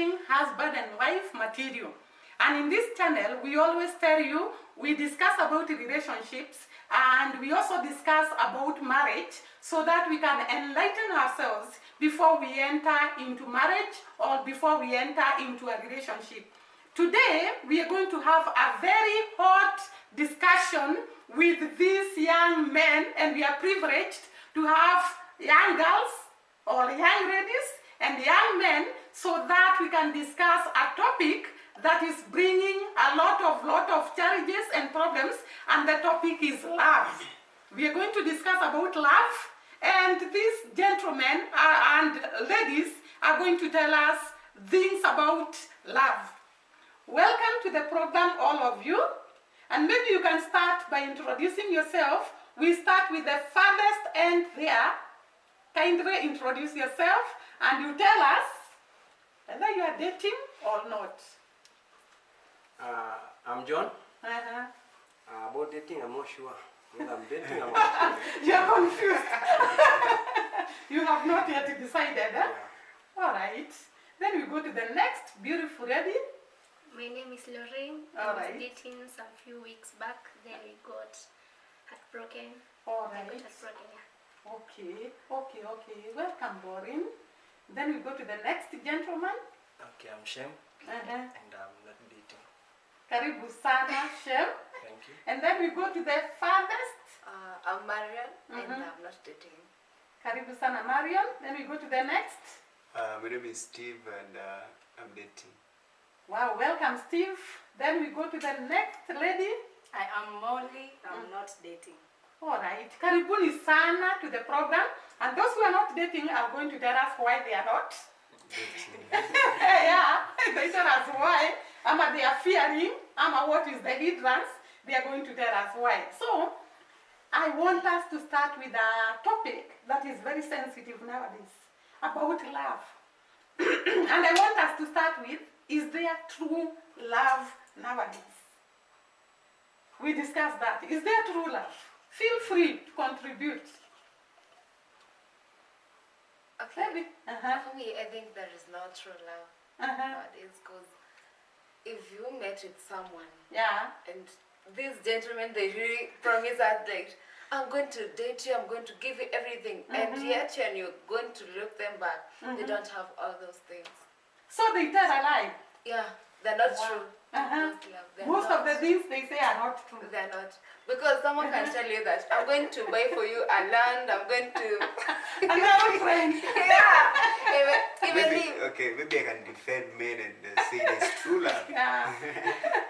discussing husband and wife material. And in this channel, we always tell you, we discuss about relationships and we also discuss about marriage so that we can enlighten ourselves before we enter into marriage or before we enter into a relationship. Today, we are going to have a very hot discussion with these young men, and we are privileged to have young girls or young ladies and young men so that we can discuss a topic that is bringing a lot of challenges and problems, and the topic is love. We are going to discuss about love, and these gentlemen and ladies are going to tell us things about love. Welcome to the program, all of you, and maybe you can start by introducing yourself. We start with the farthest end there. Kindly introduce yourself and you tell us whether you are dating or not. I'm John. About dating, I'm not sure. Whether I'm dating, I'm not sure. You are confused. You have not yet decided, huh? Yeah. All right. Then we go to the next beautiful lady. My name is Lorraine. All I was right. dating some few weeks back. Then we got heartbroken. All I right. got heartbroken, yeah. Okay. Welcome, Borin. Then we go to the next gentleman. Okay, I'm Shem. And I'm not dating. Karibu sana, Shem. Thank you. And then we go to the farthest. I'm Marian and I'm not dating. Karibu sana, Marion. Then we go to the next. My name is Steve and I'm dating. Wow, welcome, Steve. Then we go to the next lady. I am Molly. I'm not dating. All right. Karibuni sana to the program. And those who are not dating are going to tell us why they are not. Yeah, they tell us why. Ama they are fearing. Ama what is the hindrance. They are going to tell us why. So, I want us to start with a topic that is very sensitive nowadays. About love. And I want us to start with, is there true love nowadays? We discussed that. Is there true love? Feel free to contribute. Okay. Maybe. For me, I think there is no true love nowadays, because if you met with someone Yeah. and these gentlemen, they really promise us like, I'm going to date you, I'm going to give you everything, and yet when you're going to look them back, they don't have all those things. So they tell a lie. Yeah, they're not Wow. true. They're Most not. of the things they say are not true. They're not. Because someone can tell you that I'm going to buy for you a land, I'm going to... Another friend. Yeah. Even Maybe, if... okay, maybe I can defend men and say there's true love. Yeah.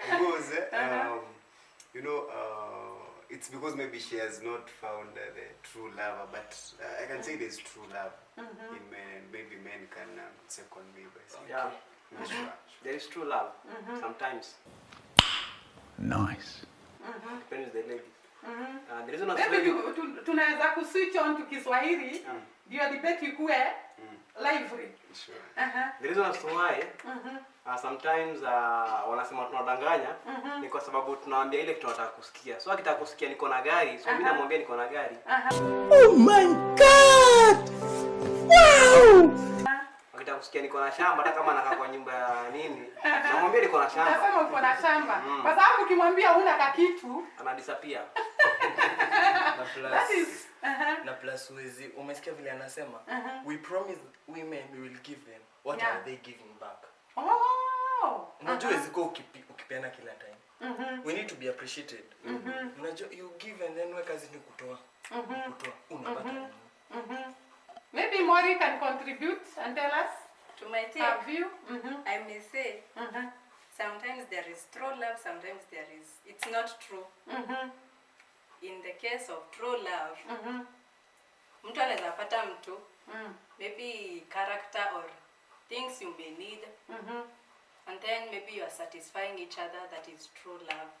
Because, it's because maybe she has not found the true lover, but I can say there's true love in men, and maybe men can second me by saying, Yeah. sure. There is true love. Sometimes. Nice. Depends the lady. The reason Maybe I'm tunaweza kuswitch on to Kiswahili ndio debate ikuwe lively. Sure. The reason as to why sometimes wanasema tunadanganya ni kwa sababu tunawaambia ile kitu tunataka kusikia. So akitaka kusikia niko na gari, so mimi namwambia niko na gari. Oh my God! Wow! Akitaka kusikia niko na shamba, hata kama anakaa kwa nyumba ya nini, namwambia niko na shamba. Nasema uko na shamba. Kwa sababu ukimwambia huna kakitu, Ana disappear. that is na plus wezi umesikia vile anasema we promise women we will give them what Yeah. are they giving back. Unajua ziko ukipeana kila time. We need to be appreciated. Unajua you give and then weka zini kutoa unapata nini. Maybe Mori can contribute and tell us To my take, a view. I may say, sometimes there is true love, sometimes it's not true. In the case of true love, mtu anaweza pata mtu, maybe character or things you may need, and then maybe you are satisfying each other, that is true love.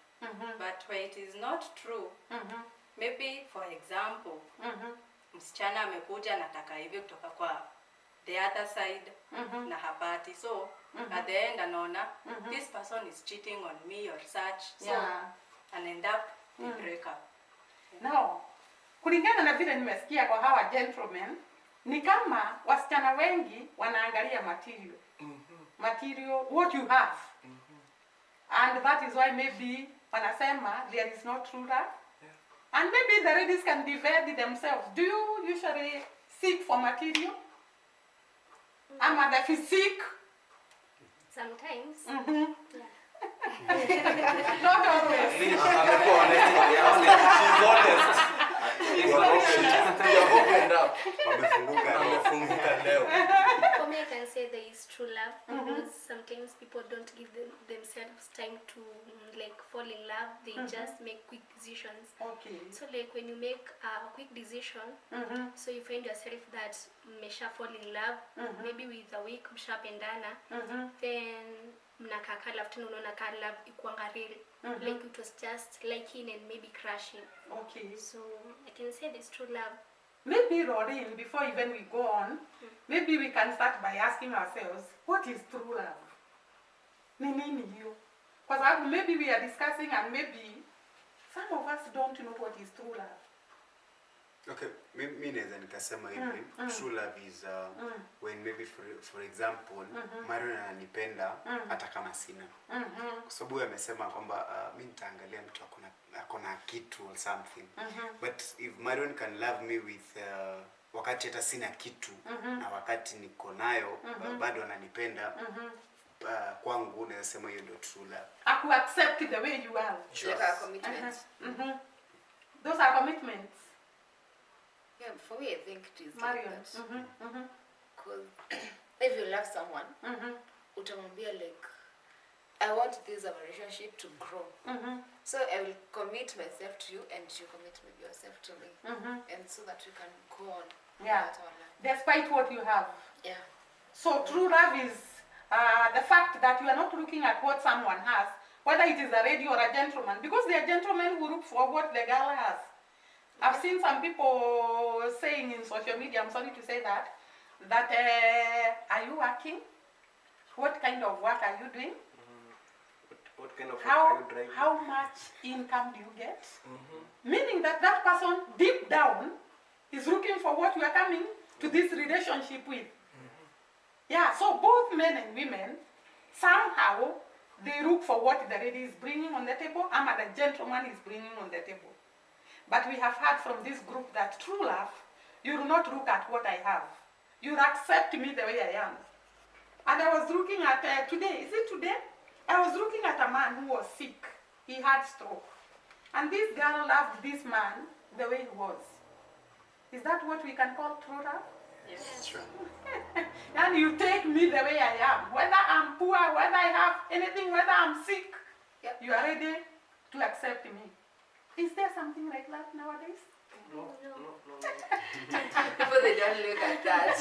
But where it is not true, maybe for example, msichana amekuja nataka hivi kutoka kwa the other side na hapati, so at the end anaona this person is cheating on me or such, so and end up they break up. Now, kulingana na vile nimesikia kwa hawa gentlemen, ni kama wasichana wengi wanaangalia material. material, what you have. And that is why maybe wanasema there is no true love. And maybe the ladies can divide themselves. Do you usually seek for material? Ama the physique? Sometimes. Mm-hmm. Yeah. Not always. Amekuwa honest, she's honest. You're opened up. Amefunguka leo. For me, I can say there is true love because sometimes people don't give themselves time to like fall in love. They just make quick decisions. Okay. So like when you make a quick decision, so you find yourself that mesha fall in love, maybe with a week mshapendana, then mnakaka love tena unaona ka love ikuanga real. Like it was just liking and maybe crashing. Okay. So I can say there's true love. Maybe, Rorin, before even we go on, maybe we can start by asking ourselves, what is true love? Ni nini hiyo? Because maybe we are discussing and maybe some of us don't know what is true love. Okay, mimi naweza nikasema hivi, true love is when maybe for example, Marion ananipenda hata kama sina. Kwa sababu yeye amesema kwamba mimi nitaangalia mtu akona kitu or something. But if Marion can love me with wakati hata sina kitu na wakati niko nayo bado ananipenda, kwangu naweza sema hiyo ndio true love. Aku accept the way you are. Like our commitment. Those are commitments. Yeah, for me, I think it is Marion. like that. Because if you love someone, utamwambia like, I want this relationship to grow. So I will commit myself to you, and you commit yourself to me, and so that we can go on. Yeah. With our life. Despite what you have. Yeah. So true love is the fact that you are not looking at what someone has, whether it is a lady or a gentleman, because there are gentlemen who look for what the girl has. I've seen some people saying in social media, I'm sorry to say that are you working? What kind of work are you doing? What kind of work are you driving? How much income do you get? Meaning that that person deep down is looking for what you are coming to this relationship with. Yeah, so both men and women, somehow, they look for what the lady is bringing on the table, and the gentleman is bringing on the table. But we have heard from this group that true love, you do not look at what I have. You accept me the way I am. And I was looking at, today, is it today? I was looking at a man who was sick. He had stroke. And this girl loved this man the way he was. Is that what we can call true love? Yes. Sure. And you take me the way I am. Whether I'm poor, whether I have anything, whether I'm sick, you are ready to accept me. Is there something like that nowadays? No. People, they don't look at that.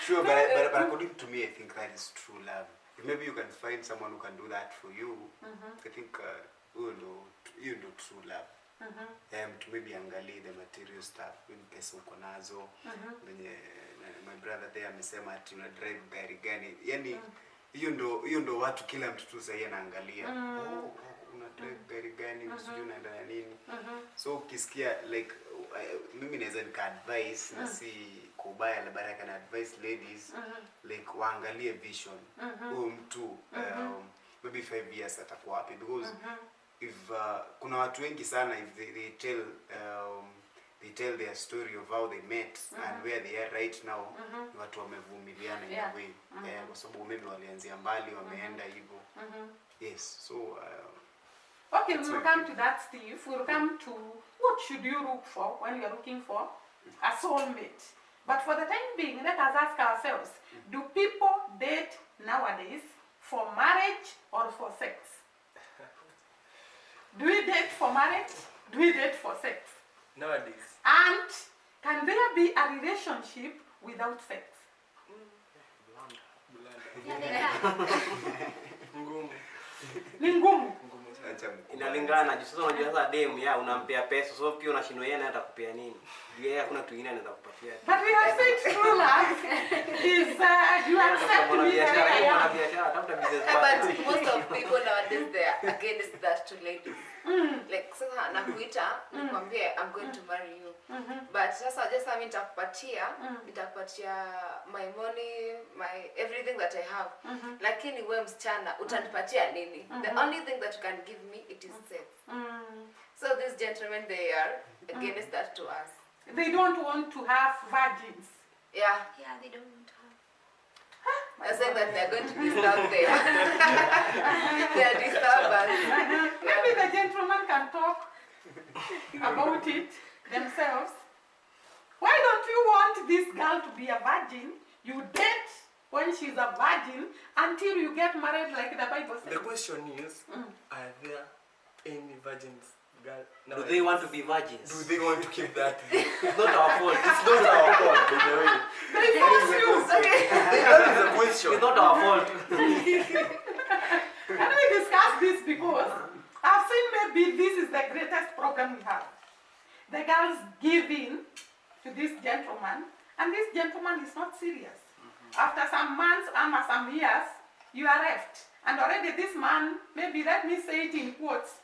Sure, but according to me, I think that is true love. If maybe you can find someone who can do that for you, I think you know true love. To maybe angalie the material stuff, maybe pesa uko nazo, my brother there amesema ati una drive gari gani, yani hiyo ndo watu kila mtu tu sasa anaangalia. Una drive gari gani, usijui unaenda na nini. So ukisikia like mimi naweza nika advice na si kubaya la baraka na advice ladies like waangalie vision. Huyo mtu maybe 5 years atakuwa wapi, because if kuna watu wengi sana if they tell their story of how they met and where they are right now, watu wamevumiliana in a way, kwa sababu maybe walianzia mbali wameenda hivyo. Yes, so okay, we will come to that, Steve. We will come to what should you look for when you are looking for a soulmate. But for the time being, let us ask ourselves, do people date nowadays for marriage or for sex? Do we date for marriage? Do we date for sex? Nowadays. And can there be a relationship without sex? Ngumu. Ni ngumu. Inalingana juu sasa unajua sasa dem ya unampea pesa, so pia unashindwa yeye anaenda kupea nini. Yeye hakuna kitu kingine anaweza kupatia. But we have said true love is you accept me the way I am. Biashara, tafuta business But partner. most of people nowadays, they are against that that to ladies. Like sasa nakuita nikwambie I'm going to marry you. But sasa just mimi nitakupatia my money, my everything that I have. Lakini wewe msichana utanipatia nini? The only thing that you can give me it is sex. So these gentlemen, they are against that to us. They don't want to have virgins. Yeah. Yeah, they don't want to have. I said that they're going to disturb them. They are disturbers. Maybe the gentleman can talk about it themselves. Why don't you want this girl to be a virgin? You date when she's a virgin until you get married like the Bible says. The question is, are there any virgins? Girl, Do they want to be virgins? Do they want to keep that? It's not our fault. It's not our fault, by the way. They force you. That is the question. It's not our fault. And we discuss this because I've seen maybe this is the greatest problem we have. The girls give in to this gentleman, and this gentleman is not serious. After some months and some years, you are left. And already this man, maybe let me say it in quotes,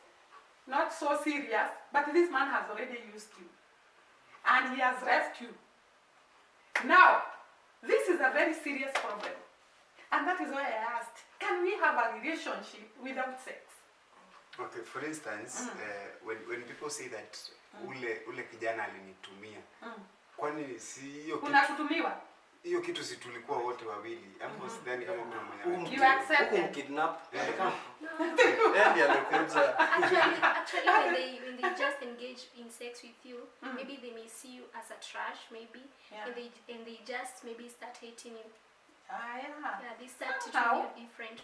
not so serious, but this man has already used you. And he has left you. Now, this is a very serious problem. And that is why I asked, can we have a relationship without sex? Okay, for instance, when people say that ule kijana alinitumia, kwani si hiyo Kuna kutumiwa? hiyo kitu si tulikuwa wote wawili ama sidhani kama kuna mwenye You accept it? Kidnap. Andy amekuja. Actually, when they just engage in sex with you, maybe they may see you as a trash, maybe, Yeah. and they just maybe start hating you. Yeah. Yeah, they start Somehow. treating you different.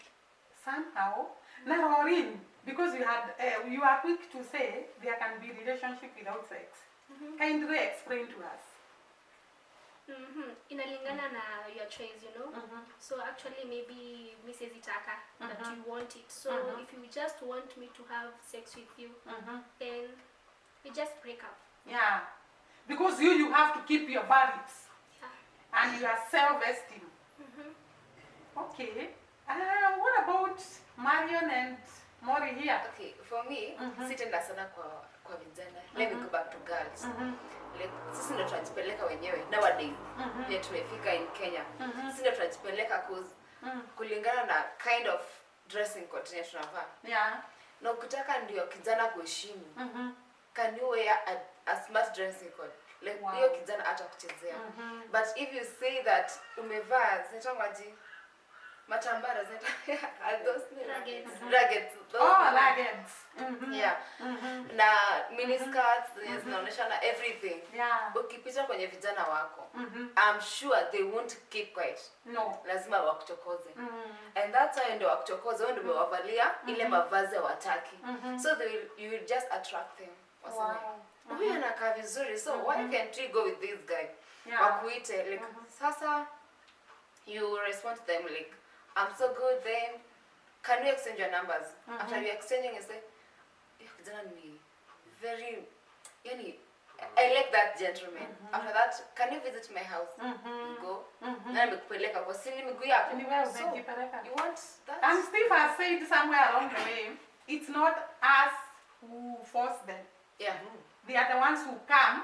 Somehow. Now, Maureen, because you are quick to say there can be relationship without sex. Kindly explain to us. Inalingana na your choice, you know. So actually, maybe Mrs. Itaka, that you want it. So if you just want me to have sex with you, then we just break up. Yeah. Because you have to keep your values Yeah. and your self-esteem. Okay. What about Marion and Mori here? Okay, for me, sitenda sana kwa vijana. Let me go back to girls. Like, sisi ndo tunajipeleka wenyewe nowadays. Ndio tumefika in Kenya. Sisi ndo tunajipeleka kulingana na kind of dressing code yenye tunavaa. Yeah. Na ukitaka ndio kijana kuheshimu. Can you wear a smart dressing code? Like hiyo kijana hata kuchezea. But if you say that umevaa zinaitwaje? Matambara are those raggeds. Raggeds. Yeah. Na miniskirts zinaonyesha na everything. Yeah. Ukipita kwenye vijana wako, I'm sure they won't keep quiet. No. Lazima wakuchokoze. And that's why ndio wakuchokoze, wao ndio wamewavalia ile mavazi hawataki. So you will just attract them. Huyu anakaa vizuri, so why can't we go with this guy? Yeah. Wakuite like sasa you respond to them like I'm so good, then can we exchange your numbers? After you exchanging, you say, kijana ni very, yani, I like that gentleman. After that, can you visit my house? You go. Na nimekupeleka kwa sini miguu yako. So, you want that? And Steve has said somewhere along the way, it's not us who force them. Yeah. They are the ones who come.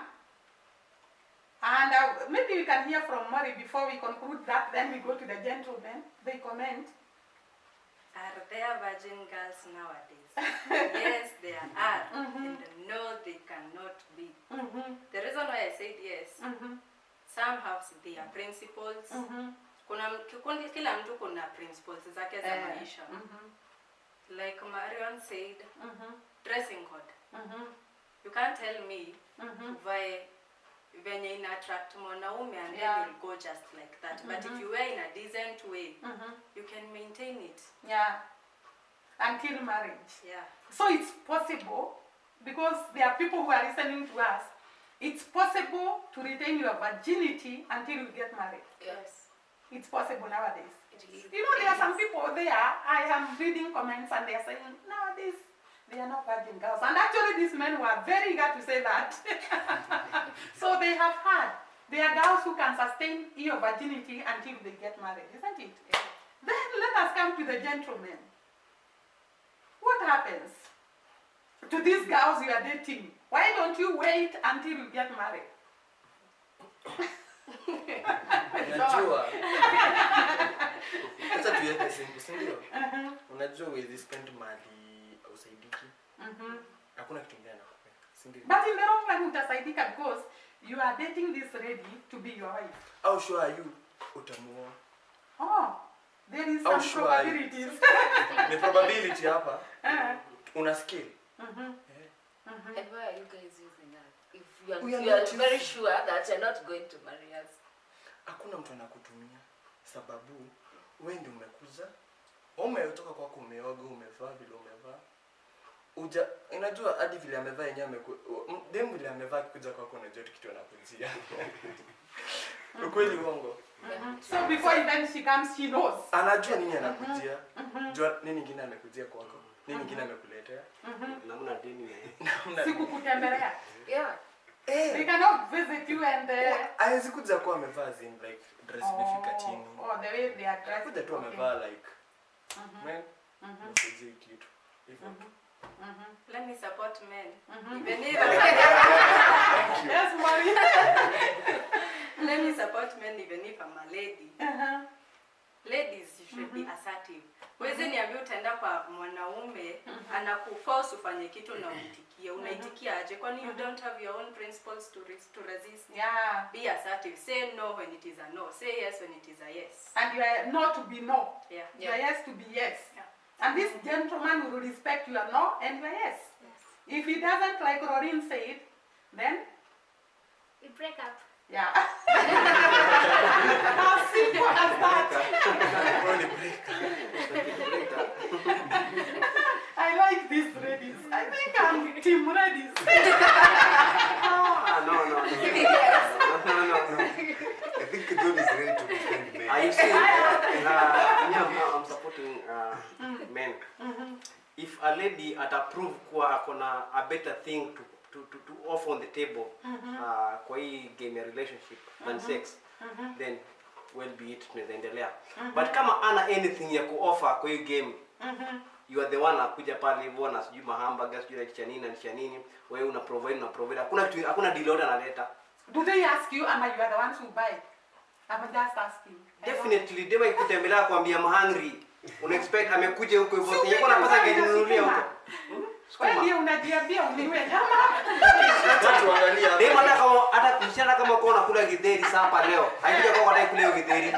And maybe we can hear from Mori before we conclude that, then we go to the gentlemen. They comment. Are there virgin girls nowadays? Yes, there are. And no, they cannot be. The reason why I said yes, some have their principles. Kila mtu kuna principles zake za maisha. Like Marion said, dressing code. You can't tell me uvae venye ina attract mwanaume and then you'll go just like that. But if you wear in a decent way, you can maintain it. Yeah. Until marriage. Yeah. So it's possible, because there are people who are listening to us, it's possible to retain your virginity until you get married. Yes. It's possible nowadays. It is. You know, there are some people there, I am reading comments and they are saying, nowadays, they are not virgin girls. And actually these men were very eager to say that. So they have had. They are girls who can sustain your virginity until they get married, isn't it? Then let us come to the gentlemen. What happens to these girls you are dating, why don't you wait until you get married? Unajua. Sasa tuweke simple, si ndio? Unajua huwezi spend mali usaidiki. Hakuna kitu kingine nakupenda. Si ndio? But in the long run utasaidika because you are dating this lady to be your wife. How sure are you utamuoa? Oh, there is How some sure are you? probabilities. Ni probability hapa. Una skill. And why are you guys using us? If you are, We are you are not very using- sure that you're not going to marry us. Hakuna mtu anakutumia sababu wewe ndio umekuja. Umetoka kwako umeoga, umevaa vile umevaa. Unajua hadi vile amevaa yenyewe dem vile amevaa kuja kwako unajua kitu anakujia. Ukweli uongo. So before even she comes, she knows. Anajua nini anakujia. Jua nini kingine amekujia kwako. Nini kingine amekuletea. Namna dini Siku kutembelea. Yeah. They cannot visit you and Haiwezi kuja kwa amevaa zin like dress imefika chini. Oh, the way they are dressed. Kuja tu amevaa like man. Msije kitu. Hivyo. Let me support men. Even if Yes, Maria. let me support men even if I'm a lady. Ladies, you should be assertive. Wezi niambia utaenda kwa mwanaume anakuforce ufanye kitu na uitikie. Unaitikia aje? Kwani you don't have your own principles to resist? Yeah. Be assertive. Say no when it is a no. Say yes when it is a yes. And you are no to be no. Yeah. Your yes to be yes. Yeah. And this gentleman will respect your no and your yes. If he doesn't, like Rorin said, then We break up. yeah. As simple as that. Only break. I like these ladies. I think I'm team ladies. No. I think John is ready to defend men. Are you saying I'm supporting men. If a lady approve kuwa akona a better thing to offer on the table kwa hii game ya relationship than sex, then well be it, tunaendelea. But kama ana anything ya kuoffer kwa hii game, you are the one akuja pale hivyo na sijui mahamburger sijui na nini, wewe una provide. Hakuna deal yote analeta. Do they ask you, ama you are the ones who buy? I'm just asking. Definitely, dema ikutembelea kuambia I'm hungry. Una expect amekuja huko hivyo. Yeye kuna pesa angejinunulia huko. Wewe ndio unajiambia uniwe nyama. Watu angalia. Dema hata kushana kama uko unakula githeri hapa leo. Haikuja kwa kudai kule githeri.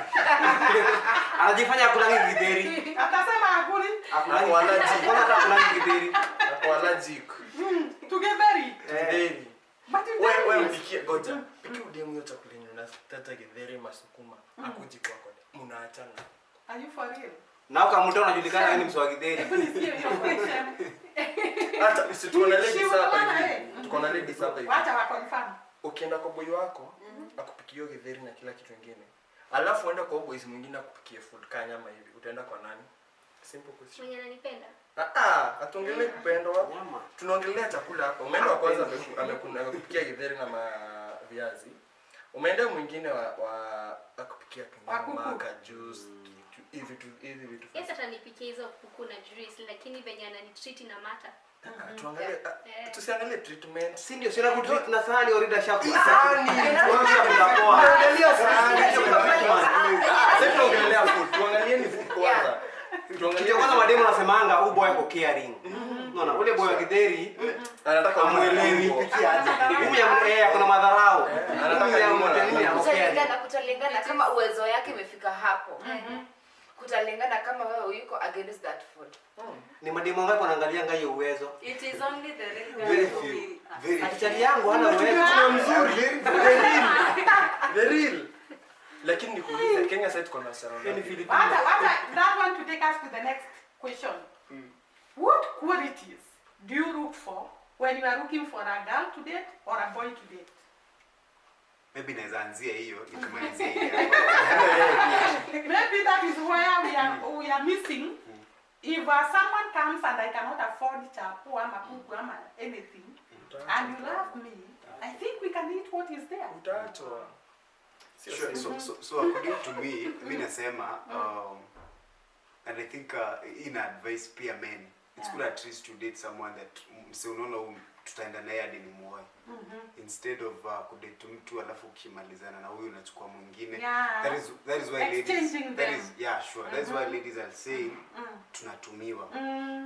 Anajifanya kula githeri. Atasema akuli. Akula allergic. Mbona hata kula githeri? Kwa allergic. Together. Githeri. But you Wewe mpikie goja. Pikie udemu hiyo chakula yenyewe unataka githeri masukuma. Akuji kwako. Mnaachana. Are you for real? Na kama mtu anajulikana wewe ni mswa githeri. Hebu nisikie hiyo question. Hata sisi tuko na ladies hapa Shiwana, hivi. Tuko na ladies hapa hivi. Wacha wa confirm. Ukienda kwa boy wako akupikie githeri na kila kitu kingine. Alafu uenda kwa boys mwingine akupikie food kama nyama hivi. Utaenda kwa nani? Simple question. Mwenye ananipenda. Hatuongelee kupendwa. Tunaongelea chakula hapa. Umeenda wa kwanza amekupikia githeri na viazi. Umeenda mwingine wa akupikia nyama, juice, hivi vitu. Yes, atanipikia hizo kuku na juice, lakini venye ananitreat na mata. Tuangalie tusiangalie treatment. Si ndio sina kutreat na sahani orida shaku. Sahani. Tuangalia sahani. Sasa tunaongelea food. Tuangalie ni food kwanza. Kitu kwanza mademo nasemanga huyu boy ako caring. Unaona ule boy wa githeri anataka amuelewi pikia aje. Huyu kuna madharau. Anataka kutalingana kama uwezo yake imefika hapo. Kutalingana kama wewe yuko against that food. Ni mademo ngapi wanaangalia ngayo uwezo? It is only the real Very guys who few. will. Very Achali yangu hana uwezo. mzuri. The real. Lakini nikuulize Kenya sasa tuko na sara. Ni Philippines. That one to take us to the next question. What qualities do you look for when you are looking for a girl to date or a boy to date? Maybe naweza anzia hiyo nikimalizia hiyo. Maybe that is where we are missing. If someone comes and I cannot afford chapo ama kuku ama anything, and you love me, I think we can eat what is there. Utaachwa. Sure. So according to me, mimi nasema and I think in advice pia men It's cool at least to date someone that mse unaona tutaenda naye hadi ni muoe. Instead of kudate mtu alafu ukimalizana na huyu unachukua mwingine. Yeah. That is why ladies Exchanging that's why ladies are saying tunatumiwa.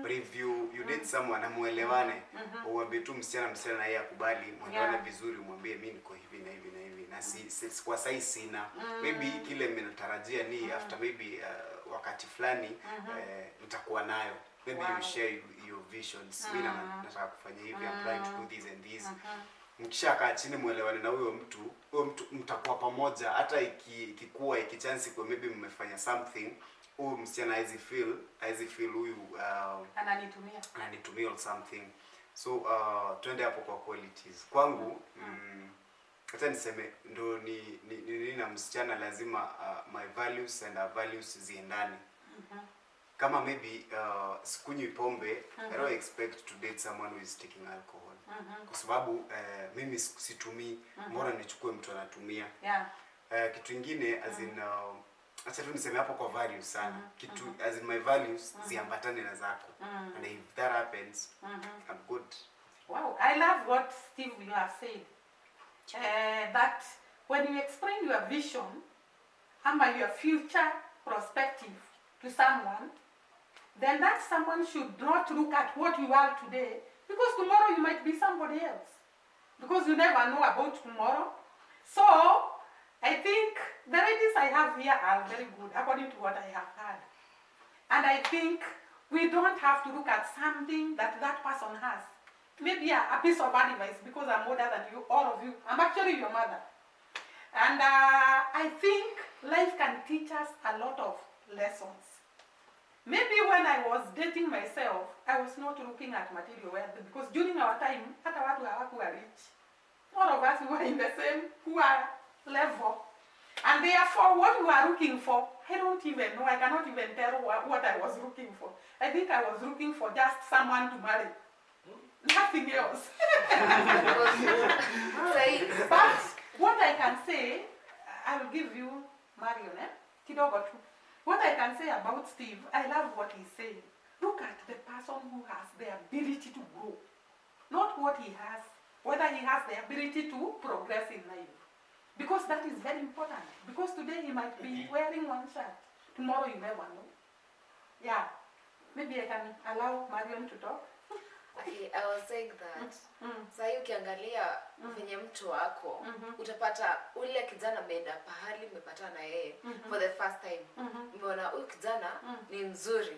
But if you date someone amuelewane, uambie tu msichana na yeye akubali, mwelewane vizuri, mwambie mimi niko hivi na hivi na hivi na si kwa sasa sina. Maybe kile mnatarajia ni after maybe wakati fulani mtakuwa nayo. Maybe you share your visions. Mimi nataka kufanya hivi, I'm trying to do this and this. Mkishakaa chini muelewane na huyo mtu mtakuwa pamoja, hata ikikuwa ikichance kwa maybe mmefanya something, huyu msichana haizi feel huyu ananitumia or something. So twende hapo kwa qualities. Kwangu hata niseme ndo ni na msichana lazima my values and our values ziendane. Kama maybe sikunywi pombe, I don't expect to date someone who is taking alcohol. Kwa sababu mimi situmii, mbona nichukue mtu anatumia. Kitu kingine as in acha tu niseme hapo kwa values sana. Kitu as in my values ziambatane na zako. And if that happens, I'm good. Wow, I love what Steve you have said. That when you explain your vision, your future perspective to someone, then that someone should not look at what you are today, because tomorrow you might be somebody else, because you never know about tomorrow. So I think the ladies I have here are very good according to what I have heard, and I think we don't have to look at something that person has. Maybe a piece of advice, because I'm older than you, all of you. I'm actually your mother, and I think life can teach us a lot of lessons. Maybe when I was dating myself, I was not looking at material wealth, because during our time, hata watu hawakuwa rich. All of us were in the same poor level. And therefore, what we were looking for, I don't even know. I cannot even tell what I was looking for. I think I was looking for just someone to marry. Nothing else. But what I can say, I will give you Marion, kidogo tu. What I can say about Steve, I love what he's saying. Look at the person who has the ability to grow. Not what he has, whether he has the ability to progress in life. Because that is very important. Because today he might be wearing one shirt. Tomorrow you never know. Yeah. Maybe I can allow Marion to talk. Okay, I was saying that sasa ukiangalia venye mtu wako utapata ule kijana ameenda pahali umepatana na yeye for the first time. Umeona huyu kijana ni mzuri.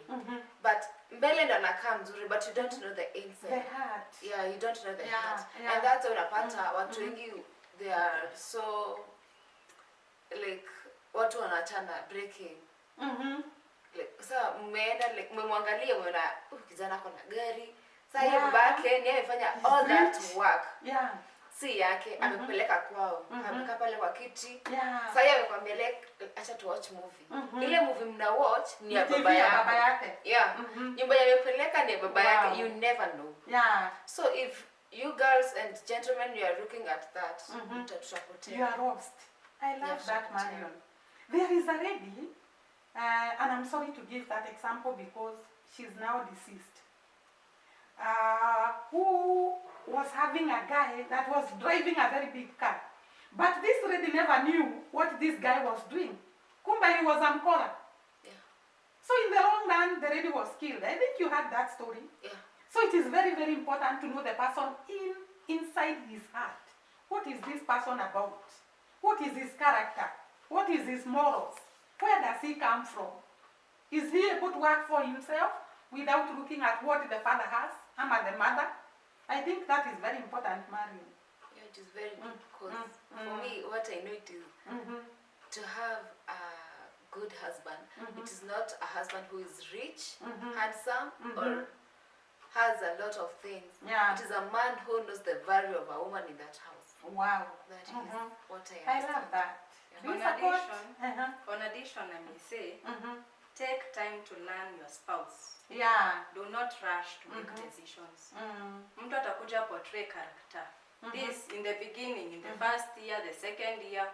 But mbele ndo anakaa mzuri, but you don't know the inside. The heart. Yeah, you don't know the heart. Yeah. And that's unapata watu wengi they are so like watu wanachana breaking. Like sasa mmeenda like mmemwangalia umeona huyu kijana ako na gari. Sasa yeye babake ni amefanya all that work. Si yake amekupeleka kwao. Amekaa pale kwa kiti. Sasa yeye amekwambia like acha tu watch movie. Ile movie mna watch ni ya baba yake. Yeah. Nyumba yamepeleka ni baba yake. You never know. So if you girls and gentlemen you are looking at that, mtatapotea. You are lost. I love that, Marion. There is a lady, and I'm sorry to give that example because she's now deceased. Who was having a guy that was driving a very big car. But this lady never knew what this guy was doing. Kumba, he was Ankora. So in the long run, the lady was killed. I think you heard that story. So it is very, very important to know the person inside his heart. What is this person about? What is his character? What is his morals? Where does he come from? Is he able to work for himself without looking at what the father has? The mother? I think that is very important, Marion. Yeah, it is very good because for me, what I know it is to have a good husband. It is not a husband who is rich, handsome, or has a lot of things. It is a man who knows the value of a woman in that house. Wow. That is what I understand. I love that. On addition, I may say, take time to learn your spouse. Yeah. Do not rush to make decisions. Mtu atakuja portray character. This in the beginning, in the first year, the second year,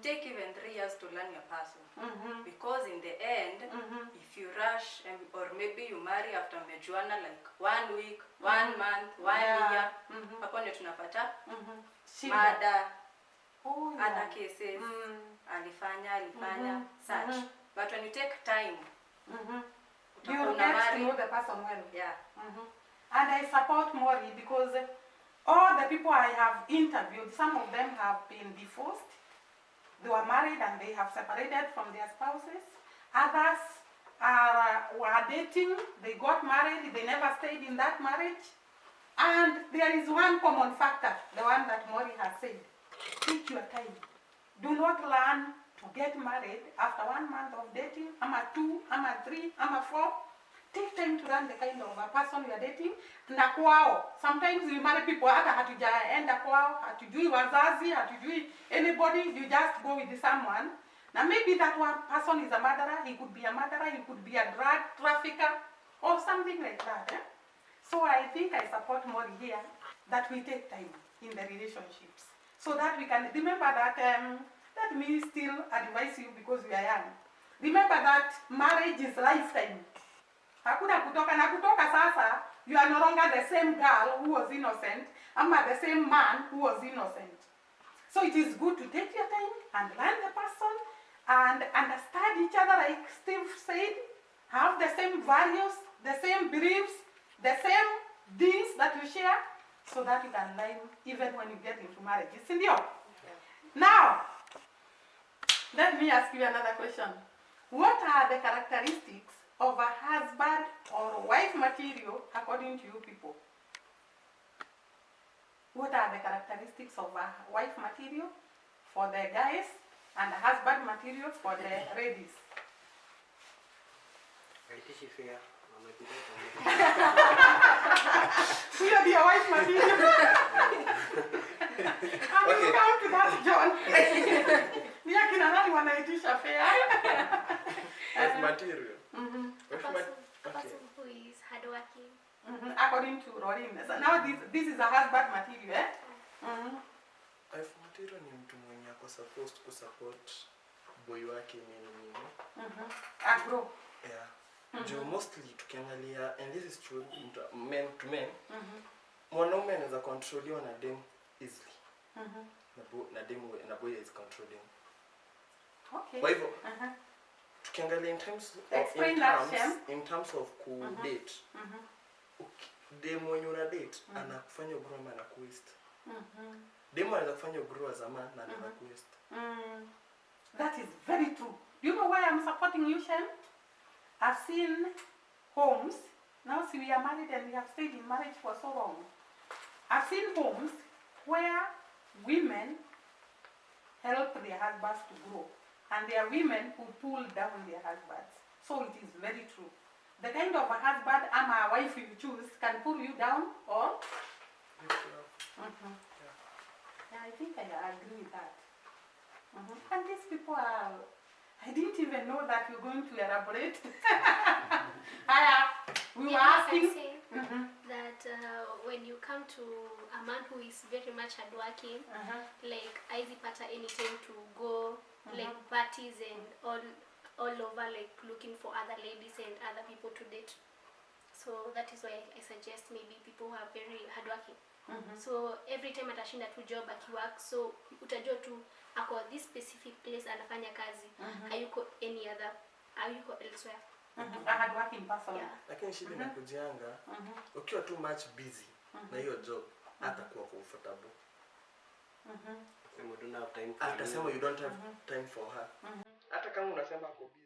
take even 3 years to learn your person. Because in the end, if you rush or maybe you marry after mejuana like 1 week, 1 month, 1 year, hapo ndio tunapata mada, other cases, alifanya, such. But when you take time, you get to know the person well. Yeah. And I support Mori because all the people I have interviewed, some of them have been divorced. They were married and they have separated from their spouses. Others were dating, they got married, they never stayed in that marriage. And there is one common factor, the one that Mori has said. Take your time. Do not learn to get married after 1 month of dating, ama 2, ama 3, ama 4. Take time to learn the kind of a person you are dating. Na kwao, sometimes you marry people hata hatujaenda kwao, hatujui wazazi, hatujui anybody, you just go with someone. Now maybe that one person is a murderer, he could be a murderer, he could be a drug trafficker, or something like that. So I think I support Mori here, that we take time in the relationships. So that we can, remember that, let me still advise you because we are young. Remember that marriage is lifetime. Hakuna kutoka na kutoka sasa, you are no longer the same girl who was innocent, ama the same man who was innocent. So it is good to take your time and learn the person and understand each other, like Steve said, have the same values, the same beliefs, the same things that you share, so that you can learn even when you get into marriage. Isn't it? Now, let me ask you another question. What are the characteristics of a husband or wife material according to you people? What are the characteristics of a wife material for the guys and a husband material for the ladies? We are the wife material. How do you come to that, John? Ni akina nani wanaitisha fair? As material. A person who is hardworking. According to Rorin. So now this is a husband material, eh? Wife material ni mtu mwenye ako supposed kusupport boy wake nini. Agro. Yeah. Juu mostly tukiangalia, and this is true, men to men, mwanaume anaweza controliwa na dem easily. Na boy is controlling. Okay. Kwa hivyo, tukiangalia in terms of ku-date, dem mwenye una date, anakufanya grow ama anakuwaste. Dem anaweza kufanya grow as a man na anakuwaste. That is very true. Do you know why I'm supporting you, Shem? I've seen homes, now see we are married and we have stayed in marriage for so long. I've seen homes where women help their husbands to grow. And there are women who pull down their husbands. So it is very true. The kind of a husband and a wife you choose can pull you down or... Yeah, I think I agree with that. And these people are... I didn't even know that you're going to elaborate. We were asking... that when you come to a man who is very much hardworking, like Izzy Pata anytime to go, like parties and all over, like looking for other ladies and other people to date. So that is why I suggest maybe people who are very hardworking. So every time atashinda tu job akiwork, so utajua tu ako this specific place anafanya kazi, hayuko any other, hayuko elsewhere. A hardworking person. Yeah. Lakini shida inakujianga, ukiwa too much busy na hiyo job, hatakuwa comfortable. Atasema you don't have time for her. Hata kama unasema ako busy.